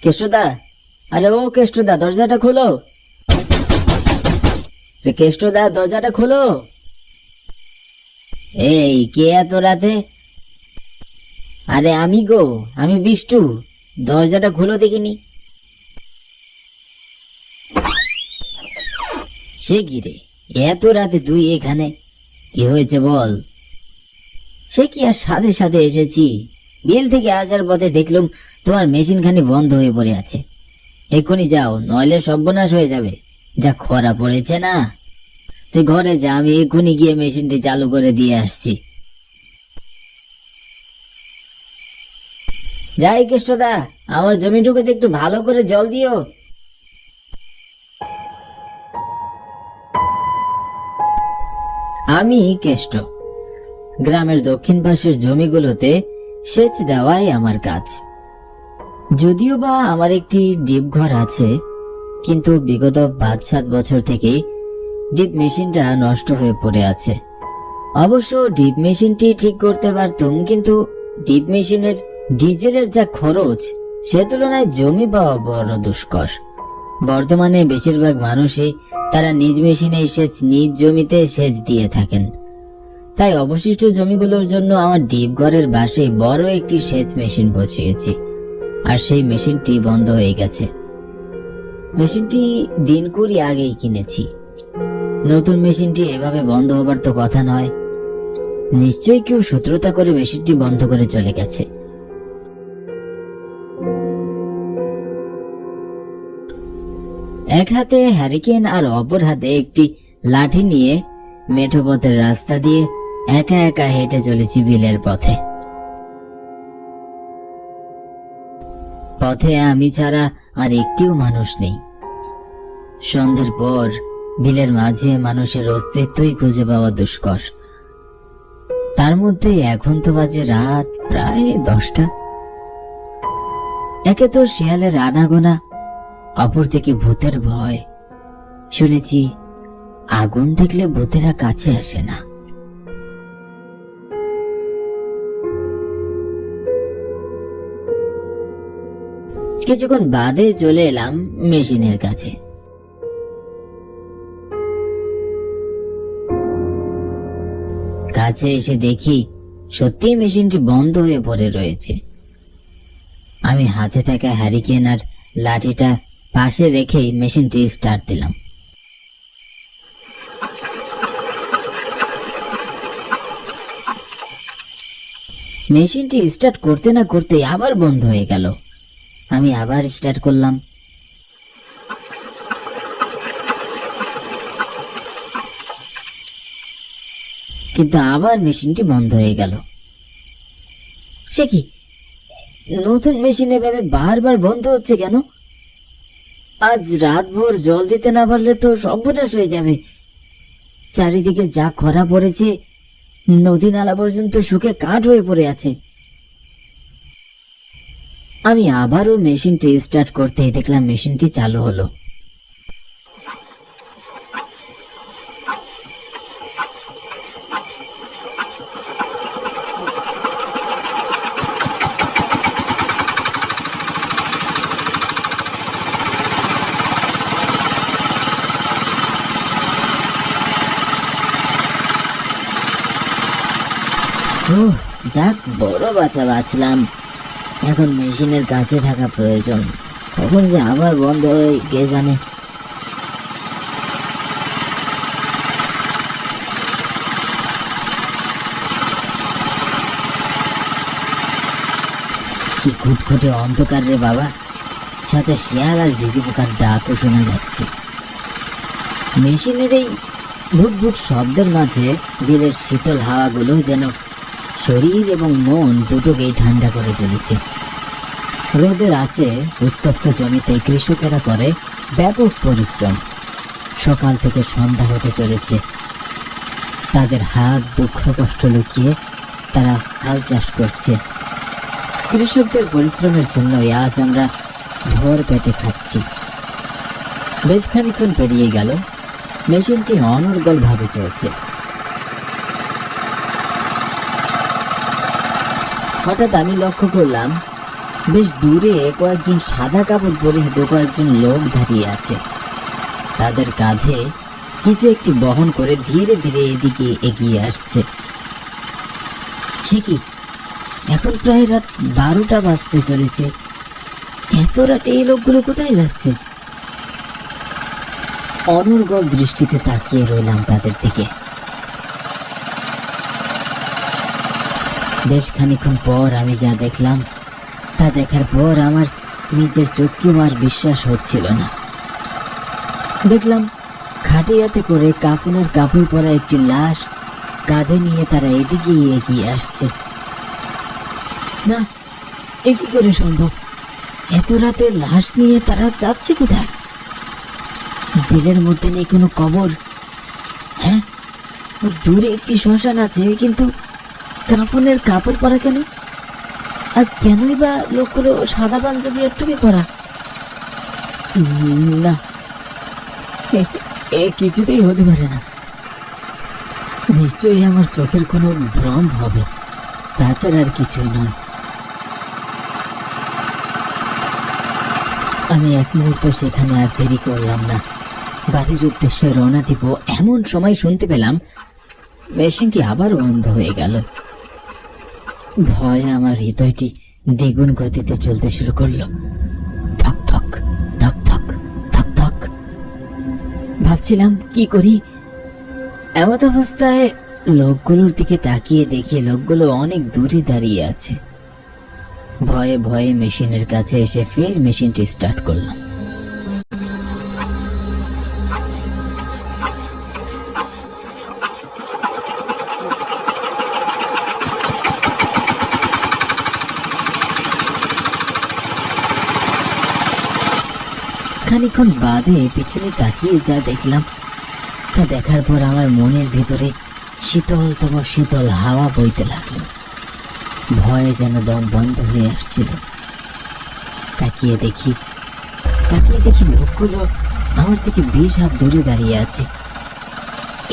কেষ্টদা, আরে ও কেষ্টদা, দরজাটা খোলো। কেষ্টদা, দরজাটা খোলো। এই কে এত রাতে? আরে আমি গো, আমি বিষ্টু, দরজাটা খোলো দেখিনি। সে কি রে, এত রাতে তুই এখানে? কি হয়েছে বল। সে কি আর সাথে সাথে এসেছি, বিল থেকে আসার পথে দেখলাম তোমার মেশিন খানি বন্ধ হয়ে পড়ে আছে। এক্ষুনি যাও, নইলে সর্বনাশ হয়ে যাবে। যা খরা পড়েছে না। তুই ঘরে যা, আমি এক্ষুনি গিয়ে মেশিনটি চালু করে দিয়ে আসছি। যাই কেষ্টদা, আমার জমিটুকুতে একটু ভালো করে জল দিও। আমি কেষ্ট, গ্রামের দক্ষিণ পাশের জমিগুলোতে সেচ দেওয়াই আমার কাজ। যদিও বা আমার একটি ডিপ ঘর আছে, কিন্তু বিগত ৫-৭ বছর থেকেই ডিপ মেশিনটা নষ্ট হয়ে পড়ে আছে। অবশ্য ডিপ মেশিনটি ঠিক করতে পারতুম, কিন্তু ডিপ মেশিনের ডিজেলের যা খরচ, সে তুলনায় জমি পাওয়া বড় দুষ্কর। বর্তমানে বেশিরভাগ মানুষই তারা নিজ মেশিনে সেচ নিজ জমিতে সেচ দিয়ে থাকেন। তাই অবশিষ্ট জমিগুলোর জন্য আমার ডিপ ঘরের বাসে বড় একটি সেচ মেশিন বসিয়েছি, আর সেই মেশিনটি বন্ধ হয়ে গেছে। মেশিনটি দিন ২০ আগেই কিনেছি। নতুন মেশিনটি এভাবে বন্ধ হবার তো কথা নয়। নিশ্চয়ই কেউ শত্রুতা করে মেশিনটি বন্ধ করে চলে গেছে। এক হাতে হ্যারিকেন আর অপর হাতে একটি লাঠি নিয়ে মেঠো পথের রাস্তা দিয়ে একা একা হেঁটে চলেছি বিলের পথে। পথে আমি ছাড়া আর একটিও মানুষ নেই। সন্ধ্যের পর বিলের মাঝে মানুষের অস্তিত্বই খুঁজে পাওয়া দুষ্কর। তার মধ্যে এখন তো বাজে রাত প্রায় ১০টা। একে তো শিয়ালের আনাগোনা, অপর থেকে ভূতের ভয়। শুনেছি আগুন দেখলে ভূতেরা কাছে আসে না। কিছুক্ষণ বাদে চলে এলাম মেশিনের কাছে। কাছে এসে দেখি সত্যি মেশিনটি বন্ধ হয়ে পড়ে রয়েছে। আমি হাতে থাকা হ্যারিকেন আর লাঠিটা পাশে রেখেই মেশিনটি স্টার্ট দিলাম। মেশিনটি স্টার্ট করতে না করতে আবার বন্ধ হয়ে গেল। আমি আবার স্টার্ট করলাম। কিন্তু আবার মেশিনটি বন্ধ হয়ে গেল। সে কি, নতুন মেশিন এভাবে বারবার বন্ধ হচ্ছে কেন? আজ রাতভর জল দিতে না পারলে তো সর্বনাশ হয়ে যাবে। চারিদিকে যা খরা পড়েছে, নদী নালা পর্যন্ত শুকে কাঠ হয়ে পড়ে আছে। আমি আবারও মেশিনটি স্টার্ট করতেই দেখলাম মেশিনটি চালু হলো। যাক, বড় বাঁচা বাঁচলাম। এখন মেশিনের কাছে থাকা প্রয়োজন। কখন যে আবার বন্ধ হয়ে কে জানে। কি খুটখুটে অন্ধকার রে বাবা, সাথে শিয়াল আর ঝিঝি পোকার ডাকও শোনা যাচ্ছে। মেশিনের এই ভুটভুট শব্দের মাঝে বিলের শীতল হাওয়াগুলো যেন শরীর এবং মন দুটোকেই ঠান্ডা করে তুলেছে। রোদের আছে উত্তপ্ত জমিতে কৃষকেরা করে ব্যাপক পরিশ্রম। সকাল থেকে সন্ধ্যা হতে চলেছে। তাদের হাত দুঃখ কষ্ট লুকিয়ে তারা হাল চাষ করছে। কৃষকদের পরিশ্রমের জন্যই আজ আমরা ভোর পেটে খাচ্ছি। বেশ খানিক্ষণ পেরিয়ে গেল, মেশিনটি অনর্গল ভাবে চলছে। হঠাৎ আমি লক্ষ্য করলাম বেশ দূরে কয়েকজন সাদা কাপড় পরিহিত কয়েকজন লোক দাঁড়িয়ে আছে। তাদের কাঁধে কিছু একটি বহন করে ধীরে ধীরে এদিকে এগিয়ে আসছে। সে কি, এখন প্রায় রাত 12টা বাজতে চলেছে। এত রাতে এই লোকগুলো কোথায় যাচ্ছে? অনর্গল দৃষ্টিতে তাকিয়ে রইলাম তাদের দিকে। বেশ খানিক্ষণ পর আমি যা দেখলাম তা দেখার পর আমার নিজের চোখকেও আর বিশ্বাস হচ্ছিল না। দেখলাম খাটিয়াতে করে কাফনের কাপড় পরা একটি লাশ কাঁধে নিয়ে তারা এদিকে এগিয়ে আসছে। না, এ কি করে সম্ভব? এত রাতে লাশ নিয়ে তারা যাচ্ছে কোথায়? বিলের মধ্যে নেই কোনো কবর। হ্যাঁ, দূরে একটি শ্মশান আছে, কিন্তু কাফনের কাপড় পরা কেন? আর কেনই বা লোকগুলো সাদা পাঞ্জাবি আর টুপি পরা? না, এ কিছুতেই হতে পারে না। নিশ্চয়ই আমার চোখের কোনো ভ্রম হবে, তাছাড়া আর কিছুই নয়। আমি এক মুহূর্ত সেখানে আর দেরি করলাম না, বাড়ির উদ্দেশ্যে রওনা দিব। এমন সময় শুনতে পেলাম মেশিনটি আবার বন্ধ হয়ে গেল। ভয়ে আমার হৃদয়টি দ্বিগুণ গতিতে চলতে শুরু করলো। ধক ধক ধক ধক ধক ধক। ভাবছিলাম কি করি। এমত অবস্থায় লোকগুলোর দিকে তাকিয়ে দেখি লোকগুলো অনেক দূরে দাঁড়িয়ে আছে। ভয়ে ভয়ে মেশিনের কাছে এসে ফের মেশিনটি স্টার্ট করলাম। খানিক্ষণ বাদে পিছনে তাকিয়ে যা দেখলাম তা দেখার পর আমার মনের ভিতরে শীতলতম শীতল হাওয়া বইতে লাগলো। ভয়ে যেন দম বন্ধ হয়ে আসছিল। তাকিয়ে দেখি লোকগুলো আমার থেকে 20 হাত দূরে দাঁড়িয়ে আছে।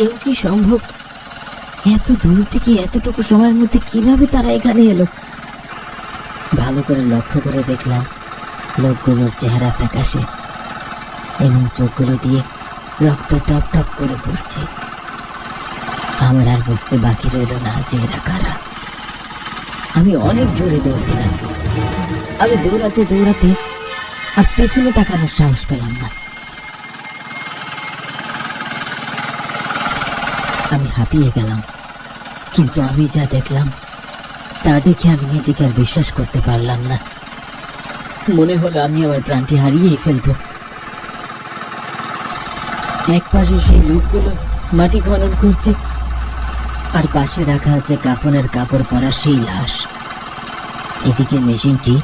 এও কি সম্ভব? এত দূর থেকে এতটুকু সময়ের মধ্যে কিভাবে তারা এখানে এলো? ভালো করে লক্ষ্য করে দেখলাম লোকগুলোর চেহারা ফ্যাকাশে এবং চোখগুলো দিয়ে রক্ত টপ টপ করে পড়ছে। আমার আর বুঝতে বাকি রইল না যে এরা কারা। আমি অনেক জোরে দৌড় দিলাম। আমি দৌড়াতে দৌড়াতে আর পেছনে তাকানোর সাহস পেলাম না। আমি হাঁপিয়ে গেলাম, কিন্তু আমি যা দেখলাম তা দেখে আমি নিজেকে আর বিশ্বাস করতে পারলাম না। মনে হলো আমি আমার প্রাণটি হারিয়েই ফেলবো। এক পাশে সেই লোকগুলো মাটি খনন করছে, আর পাশে রাখা আছে কাফনের কাপড় পরা সেই লাশ। এদিকে মেশিনটি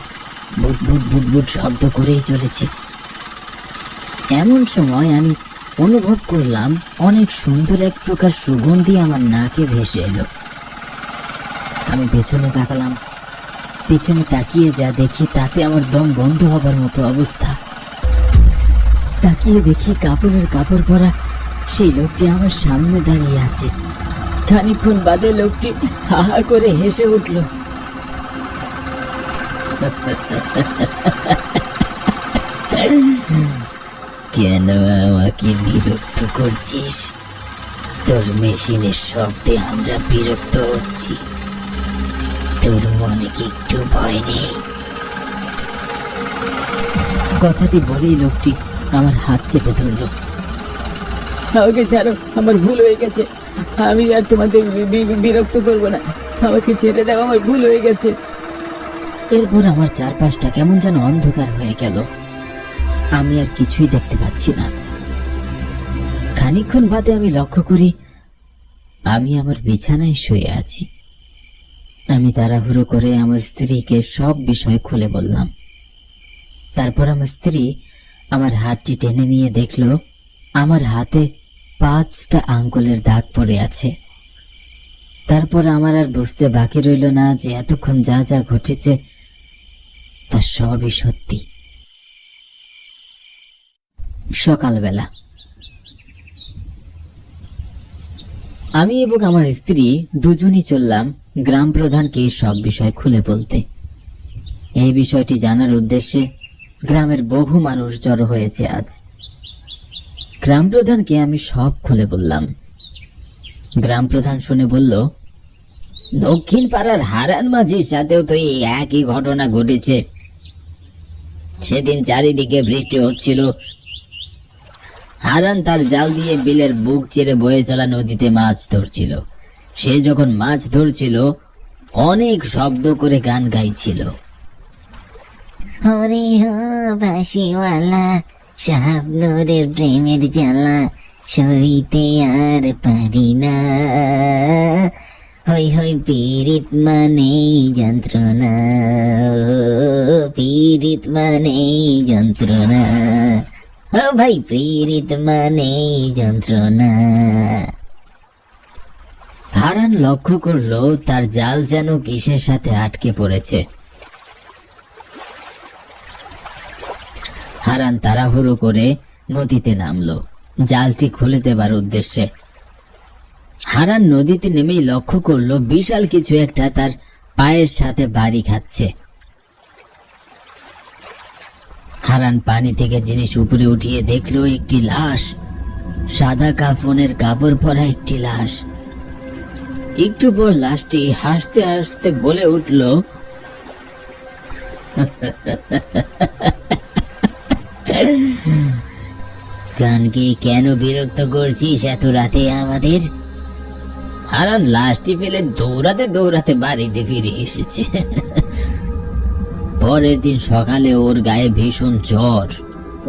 বুদবুদ বুদবুদ শব্দ করেই চলেছে। এমন সময় আমি অনুভব করলাম অনেক সুন্দর এক প্রকার সুগন্ধি আমার নাকে ভেসে এলো। আমি পেছনে তাকালাম। পিছনে তাকিয়ে যা দেখি তাতে আমার দম বন্ধ হবার মতো অবস্থা। তাকিয়ে দেখি কাপড়ের কাপড় পরা সেই লোকটি আমার সামনে দাঁড়িয়ে আছে। খানিক্ষণ বাদে লোকটি হা হা করে হেসে উঠল। কেন আমাকে বিরক্ত করছিস? তোর মেশিনের শব্দে আমরা বিরক্ত হচ্ছি, তোর মনে কি একটু ভয় নেই? কথাটি বলেই লোকটি আমার হাত চেপে ধরল। আমাকে ছাড়ো, আমার ভুল হয়ে গেছে। আমি আর তোমাদের বিরক্ত করবো না, আমাকে ছেড়ে দাও, আমার ভুল হয়ে গেছে। এরপর আমার চারপাশটা কেমন যেন অন্ধকার হয়ে গেল। আমি আর কিছুই দেখতে পাচ্ছি না। খানিকক্ষণ বাদে আমি লক্ষ্য করি আমি আমার বিছানায় শুয়ে আছি। আমি তাড়াহুড়ো করে আমার স্ত্রীকে সব বিষয় খুলে বললাম। তারপর আমার স্ত্রী আমার হাতটি টেনে নিয়ে দেখলো আমার হাতে 5টা আঙ্গুলের দাগ পড়ে আছে। তারপর আমার আর বুঝতে বাকি রইল না যে এতক্ষণ যা যা ঘটেছে তা সবই সত্যি। সকালবেলা আমি এবং আমার স্ত্রী দুজনই চললাম গ্রাম প্রধানকে সব বিষয় খুলে বলতে। এই বিষয়টি জানার উদ্দেশ্যে গ্রামের বহু মানুষ জড়ো হয়েছে আজ। গ্রাম প্রধানকে আমি সব খুলে বললাম। গ্রাম প্রধান শুনে বলল, দক্ষিণ পাড়ার হারান মাঝির সাথেও তো এই একই ঘটনা ঘটেছে। সেদিন চারিদিকে বৃষ্টি হচ্ছিল। হারান তার জাল দিয়ে বিলের বুক চিরে বয়ে চলা নদীতে মাছ ধরছিল। সে যখন মাছ ধরছিল অনেক শব্দ করে গান গাইছিল। হরে হো বাঁশিওয়ালা, শাবনুরের প্রেমের জ্বালা সইতে আর পারি না। হই হই পীড়িত মানে যন্ত্রণা, পীড়িত মানে যন্ত্রণা, ও ভাই পীড়িত মানে যন্ত্রণা। হারান লক্ষ্য করলো তার জাল যেন কিসের সাথে আটকে পড়েছে। হারান তাড়াহুড়ো করে নদীতে নামলো জালটি খুলে দেবার উদ্দেশ্যে। হারান নদীতে নেমেই লক্ষ্য করলো বিশাল কিছু একটা তার পায়ের সাথে বাড়ি খাচ্ছে। হারান পানি থেকে জিনিস উপরে উঠিয়ে দেখলো একটি লাশ, সাদা কাফনের কাপড় পরা একটি লাশ। একটু পর লাশটি হাসতে হাসতে বলে উঠল, গানকে কেন বিরক্ত করছিস এত রাতে আমাদের? হারান লাশটি ফেলে দৌড়াতে দৌড়াতে বাড়িতে ফিরে এসেছে। পরের দিন সকালে ওর গায়ে ভীষণ জ্বর।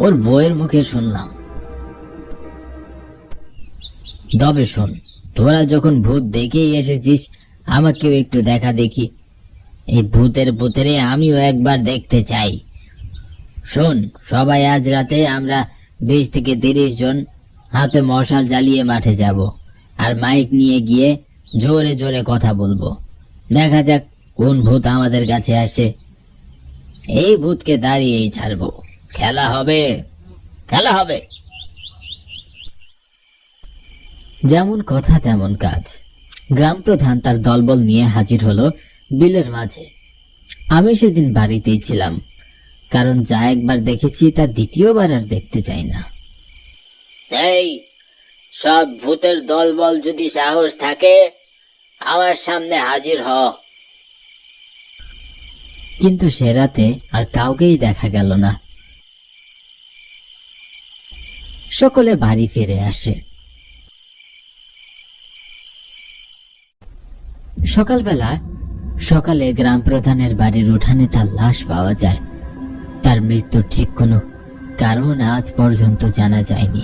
ওর বউয়ের মুখে শুনলাম, তবে শোন, তোরা যখন ভূত দেখেই এসেছিস আমাকেও একটু দেখা দেখি। এই ভূতের ভূতেরে আমিও একবার দেখতে চাই। শোন, সবাই আজ রাতে আমরা 20 থেকে 30 জন হাতে মশাল জ্বালিয়ে মাঠে যাব, আর মাইক নিয়ে গিয়ে জোরে জোরে কথা বলবো। দেখা যাক কোন ভূত আমাদের কাছে আসে। এই ভূতকে দাঁড়িয়েই ছাড়বো। খেলা হবে, খেলা হবে। যেমন কথা তেমন কাজ। গ্রাম প্রধান তার দলবল নিয়ে হাজির হলো বিলের মাঝে। আমি সেদিন বাড়িতেই ছিলাম, কারণ যা একবার দেখেছি তা দ্বিতীয়বার আর দেখতে চাই না। এই সব ভূতের দলবল যদি সাহস থাকে আমার সামনে হাজির হ। কিন্তু সে রাতে আর কাউকেই দেখা গেল না। সকলে বাড়ি ফিরে আসে। সকালে গ্রাম প্রধানের বাড়ির উঠানে তার লাশ পাওয়া যায়। তার মৃত্যুর ঠিক কোনো কারণ আজ পর্যন্ত জানা যায়নি।